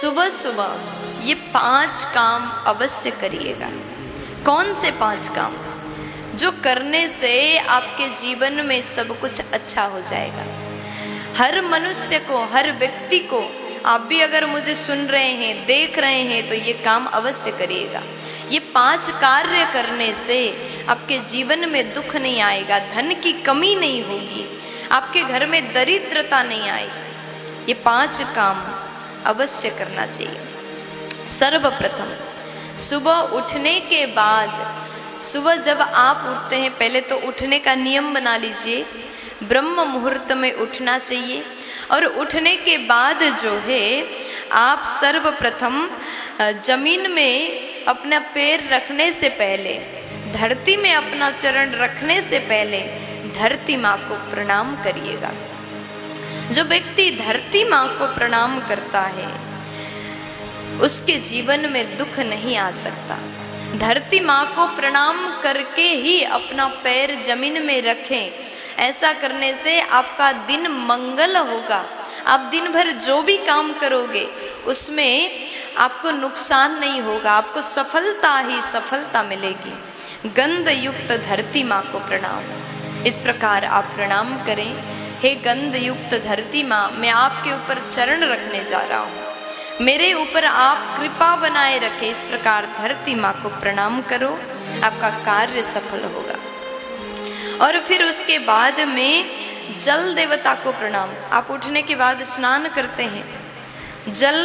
सुबह सुबह ये 5 काम अवश्य करिएगा। कौन से 5 काम जो करने से आपके जीवन में सब कुछ अच्छा हो जाएगा। हर मनुष्य को, हर व्यक्ति को, आप भी अगर मुझे सुन रहे हैं, देख रहे हैं, तो ये काम अवश्य करिएगा। ये 5 कार्य करने से आपके जीवन में दुख नहीं आएगा, धन की कमी नहीं होगी, आपके घर में दरिद्रता नहीं आएगी। ये 5 काम अवश्य करना चाहिए। सर्वप्रथम सुबह उठने के बाद, सुबह जब आप उठते हैं, पहले तो उठने का नियम बना लीजिए। ब्रह्म मुहूर्त में उठना चाहिए और उठने के बाद जो है आप सर्वप्रथम जमीन में अपना पैर रखने से पहले, धरती में अपना चरण रखने से पहले धरती माँ को प्रणाम करिएगा। जो व्यक्ति धरती माँ को प्रणाम करता है उसके जीवन में दुख नहीं आ सकता। धरती माँ को प्रणाम करके ही अपना पैर जमीन में रखें। ऐसा करने से आपका दिन मंगल होगा। आप दिन भर जो भी काम करोगे उसमें आपको नुकसान नहीं होगा, आपको सफलता ही सफलता मिलेगी। गंध युक्त धरती माँ को प्रणाम। इस प्रकार आप प्रणाम करें। हे गंध युक्त धरती माँ, मैं आपके ऊपर चरण रखने जा रहा हूँ, मेरे ऊपर आप कृपा बनाए रखें। इस प्रकार धरती माँ को प्रणाम करो, आपका कार्य सफल होगा। और फिर उसके बाद में जल देवता को प्रणाम। आप उठने के बाद स्नान करते हैं, जल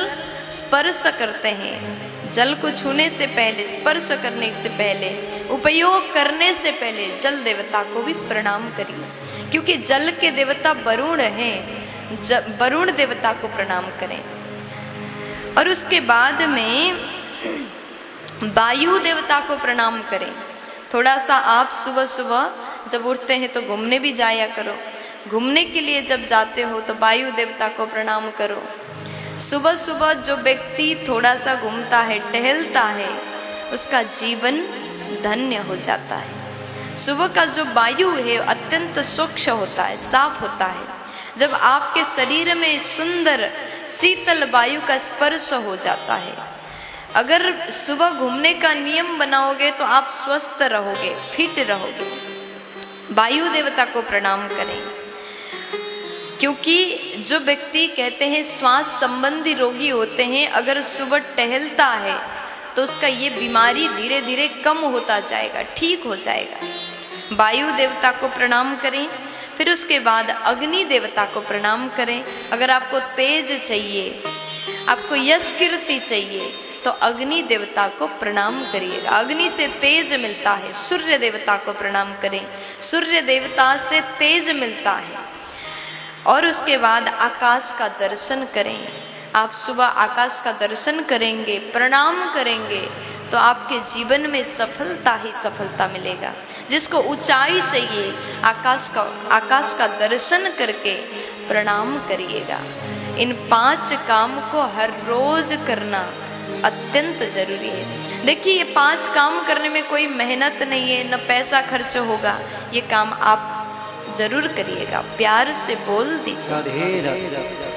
स्पर्श करते हैं। जल को छूने से पहले, स्पर्श करने से पहले, उपयोग करने से पहले जल देवता को भी प्रणाम करिए, क्योंकि जल के देवता वरुण हैं। वरुण देवता को प्रणाम करें। और उसके बाद में वायु देवता को प्रणाम करें। थोड़ा सा आप सुबह सुबह जब उठते हैं तो घूमने भी जाया करो। घूमने के लिए जब जाते हो तो वायु देवता को प्रणाम करो। सुबह सुबह जो व्यक्ति थोड़ा सा घूमता है, टहलता है, उसका जीवन धन्य हो जाता है। सुबह का जो वायु है अत्यंत स्वच्छ होता है, साफ होता है। जब आपके शरीर में सुंदर शीतल वायु का स्पर्श हो जाता है। अगर सुबह घूमने का नियम बनाओगे तो आप स्वस्थ रहोगे, फिट रहोगे। वायु देवता को प्रणाम करें, क्योंकि जो व्यक्ति कहते हैं श्वास संबंधी रोगी होते हैं, अगर सुबह टहलता है तो उसका ये बीमारी धीरे धीरे कम होता जाएगा, ठीक हो जाएगा। वायु देवता को प्रणाम करें। फिर उसके बाद अग्नि देवता को प्रणाम करें। अगर आपको तेज चाहिए, आपको यश कीर्ति चाहिए, तो अग्नि देवता को प्रणाम करिएगा। अग्नि से तेज मिलता है। सूर्य देवता को प्रणाम करें, सूर्य देवता से तेज मिलता है। और उसके बाद आकाश का दर्शन करें। आप सुबह आकाश का दर्शन करेंगे, प्रणाम करेंगे, तो आपके जीवन में सफलता ही सफलता मिलेगा। जिसको ऊंचाई चाहिए, आकाश का दर्शन करके प्रणाम करिएगा। इन 5 काम को हर रोज करना अत्यंत जरूरी है। देखिए, ये 5 काम करने में कोई मेहनत नहीं है, न पैसा खर्च होगा। ये काम आप जरूर करिएगा। प्यार से बोल दीजिए।